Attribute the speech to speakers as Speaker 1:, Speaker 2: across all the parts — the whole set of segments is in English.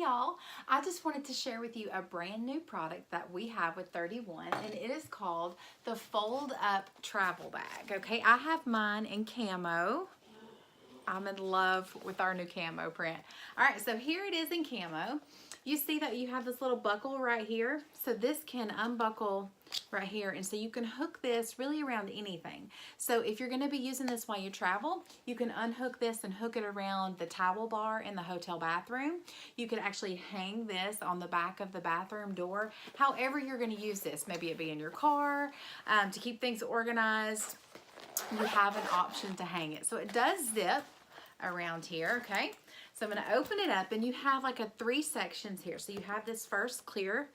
Speaker 1: y'all. I just wanted to share with you a brand new product that we have with 31, and it is called the Fold Up Travel Bag. Okay, I have mine in camo. I'm in love with our new camo print. All right, so here it is in camo. You see that you have this little buckle right here. So this can unbuckle right here, and so you can hook this really around anything. So if you're gonna be using this while you travel, you can unhook this and hook it around the towel bar in the hotel bathroom. You can actually hang this on the back of the bathroom door. However you're gonna use this, maybe it be in your car, to keep things organized, you have an option to hang it. So it does zip around here, okay? So I'm gonna open it up, and you have like 3 sections here. So you have this first clear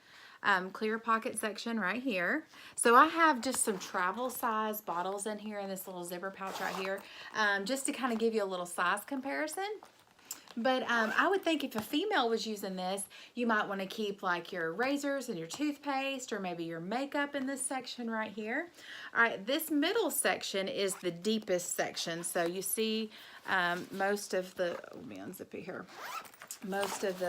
Speaker 1: pocket section right here. So I have just some travel size bottles in here in this little zipper pouch right here, just to kind of give you a little size comparison. But I would think if a female was using this, you might want to keep like your razors and your toothpaste, or maybe your makeup in this section right here. All right, this middle section is the deepest section. So you see most of the, let me unzip it here. Most of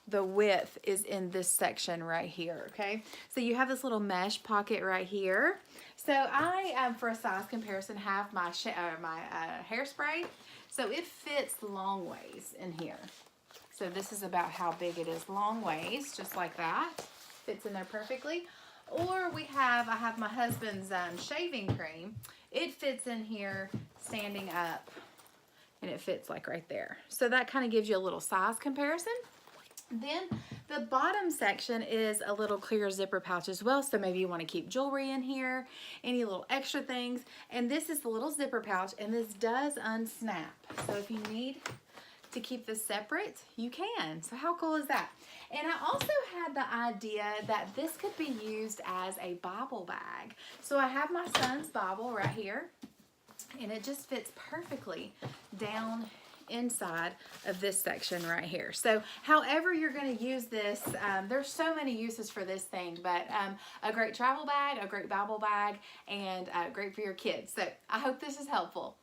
Speaker 1: the width is in this section right here, okay? So you have this little mesh pocket right here. So I, for a size comparison, have my hairspray. So it fits long ways in here. So this is about how big it is long ways, just like that. Fits in there perfectly. Or I have my husband's shaving cream. It fits in here standing up, and it fits like right there. So that kind of gives you a little size comparison. Then the bottom section is a little clear zipper pouch as well. So maybe you want to keep jewelry in here, any little extra things. And this is the little zipper pouch, and this does unsnap. So if you need to keep this separate, you can. So how cool is that? And I also had the idea that this could be used as a Bible bag. So I have my son's Bible right here, and it just fits perfectly down inside of this section right here. So however you're going to use this, there's so many uses for this thing, but a great travel bag, a great Bible bag, and great for your kids. So I hope this is helpful.